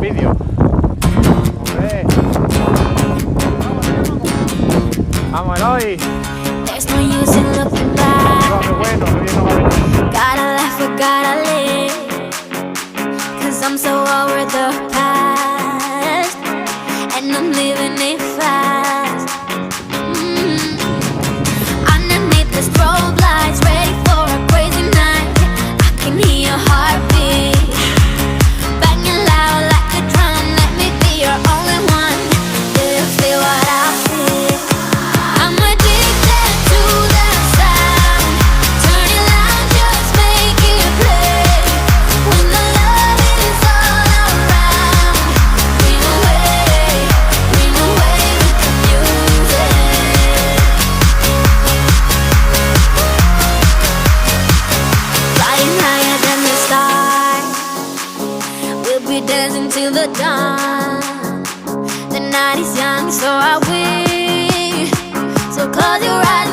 vídeo. Hombre. Vamos, Eloy. There's no use in looking back. No, qué bueno, qué bien nos va a venir. Gotta laugh, we gotta live. 'Cause I'm so over the past, and I'm living it fast. Underneath the strobe lights, ready for a crazy night. I can hear your heartbeat banging loud like a drum. Let me be your only one. Do you feel what I feel? I'm addicted to the sound. Turn it loud, just make it play. When the love is all around, bring away with the music. Flying higher than the stars, we'll be dancing till the dawn. The night is young, so are we. So close your eyes.